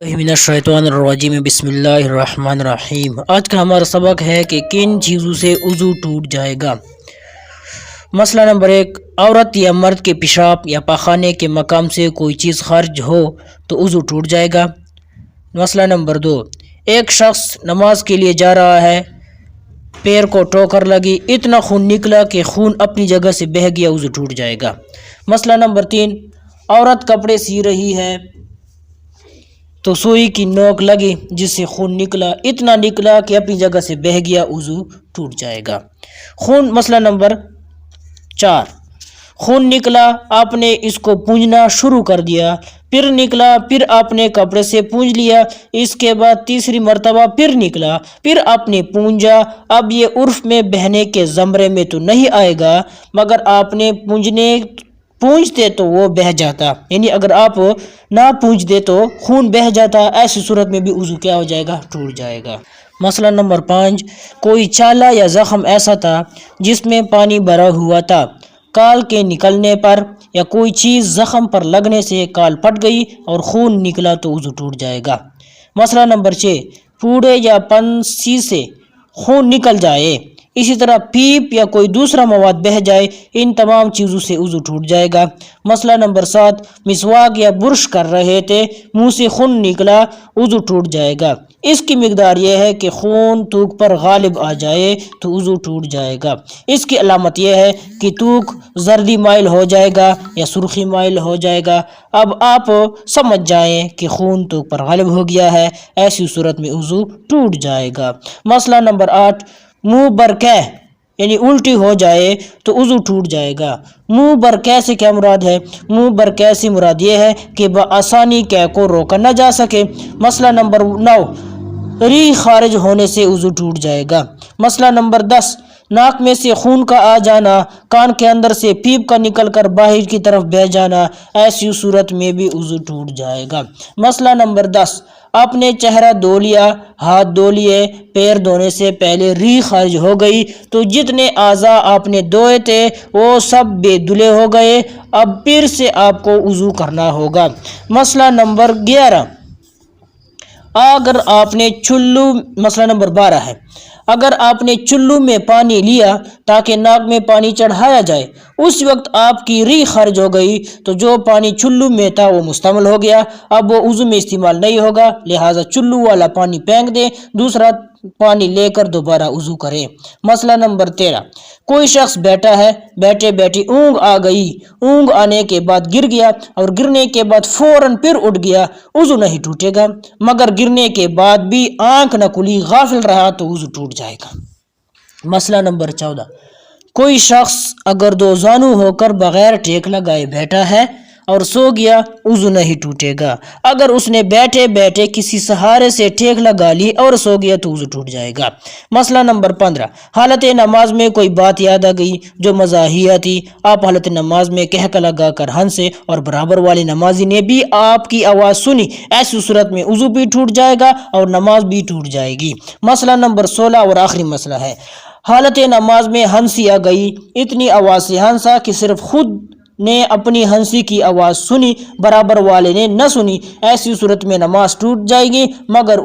मिनश्शैतानिर्रजीम बिस्मिल्लाहिर्रहमानिर्रहीम। आज का हमारा सबक है कि किन चीज़ों से वज़ू टूट जाएगा। मसला नंबर 1, औरत या मर्द के पेशाब या पाखाने के मकाम से कोई चीज़ खारिज हो तो वज़ू टूट जाएगा। मसला नंबर 2, एक शख्स नमाज के लिए जा रहा है, पैर को ठोकर लगी, इतना खून निकला कि खून अपनी जगह से बह गया, वज़ू टूट जाएगा। मसला नंबर 3, औरत कपड़े सी रही है तो सुई की नोक लगी जिससे खून निकला, इतना निकला कि अपनी जगह से बह गया, वज़ू टूट जाएगा। मसला नंबर 4, खून निकला, आपने इसको पूंझना शुरू कर दिया, फिर निकला, फिर आपने कपड़े से पूंझ लिया, इसके बाद तीसरी मर्तबा फिर निकला, फिर आपने पूंझा। अब ये उर्फ में बहने के ज़मरे में तो नहीं आएगा, मगर आपने पूंछते तो वो बह जाता, यानी अगर आप ना पूंछते तो खून बह जाता। ऐसी सूरत में भी वज़ू क्या हो जाएगा, टूट जाएगा। मसला नंबर 5, कोई चाला या ज़ख़म ऐसा था जिसमें पानी भरा हुआ था, काल के निकलने पर या कोई चीज़ ज़ख़म पर लगने से काल फट गई और खून निकला तो वज़ू टूट जाएगा। मसला नंबर 6, पूड़े या पंसी से खून निकल जाए, इसी तरह पीप या कोई दूसरा मवाद बह जाए, इन तमाम चीज़ों से वज़ू टूट जाएगा। मसला नंबर 7, मिसवाक या बुर्श कर रहे थे, मुंह से खून निकला, वज़ू टूट जाएगा। इसकी मिकदार यह है कि खून थूक पर गालिब आ जाए तो वज़ू टूट जाएगा। इसकी अलामत यह है कि थूक जर्दी माइल हो जाएगा या सुर्खी माइल हो जाएगा। अब आप समझ जाएं कि खून थूक पर गालिब हो गया है, ऐसी सूरत में वज़ू टूट जाएगा। मसला नंबर 8, मुंह बरकै यानी उल्टी हो जाए तो वज़ू टूट जाएगा। मुंह बरकै से क्या मुराद है? मुंह बरकै से मुराद ये है कि बआसानी कै को रोका न जा सके। मसला नंबर 9, री खारिज होने से वज़ू टूट जाएगा। मसला नंबर 10, नाक में से खून का आ जाना, कान के अंदर से पीप का निकल कर बाहर की तरफ बह जाना, ऐसी सूरत में भी वज़ू टूट जाएगा। मसला नंबर 10, आपने चेहरा धो लिया, हाथ धो लिए, पैर धोने से पहले री खारिज हो गई तो जितने आज़ा आपने धोए थे वो सब बेधुले हो गए, अब फिर से आपको वज़ू करना होगा। मसला नंबर 11, अगर आपने मसला नंबर 12 है, अगर आपने चुल्लू में पानी लिया ताकि नाक में पानी चढ़ाया जाए, उस वक्त आपकी री खारिज हो गई तो जो पानी चुल्लू में था वो मुस्तमल हो गया, अब वो वज़ू में इस्तेमाल नहीं होगा, लिहाजा चुल्लू वाला पानी फेंक दें, दूसरा पानी लेकर दोबारा वज़ू करें। मसला नंबर 13, कोई शख्स बैठा है, बैठे बैठे ऊँग आ गई, ऊँग आने के बाद गिर गया और गिरने के बाद फौरन फिर उठ गया, वज़ू नहीं टूटेगा, मगर गिरने के बाद भी आंख न खुली, गाफिल रहा तो वज़ू टूट जाएगा। मसला नंबर 14, कोई शख्स अगर दो जानू होकर बगैर टेक लगाए बैठा है और सो गया, वज़ू नहीं टूटेगा। अगर उसने बैठे बैठे किसी सहारे से टेक लगा ली और सो गया तो वज़ू टूट जाएगा। मसला नंबर 15, हालत नमाज में कोई बात याद आ गई जो मज़ाहिया थी, आप हालत नमाज में कहका लगा कर हंसे और बराबर वाले नमाजी ने भी आपकी आवाज़ सुनी, ऐसी सूरत में वज़ू भी टूट जाएगा और नमाज भी टूट जाएगी। मसला नंबर 16 और आखिरी मसला है, हालत नमाज में हंसी आ गई, इतनी आवाज़ से हंसा कि सिर्फ खुद ने अपनी हंसी की आवाज़ सुनी, बराबर वाले ने न सुनी, ऐसी सूरत में नमाज टूट जाएगी, मगर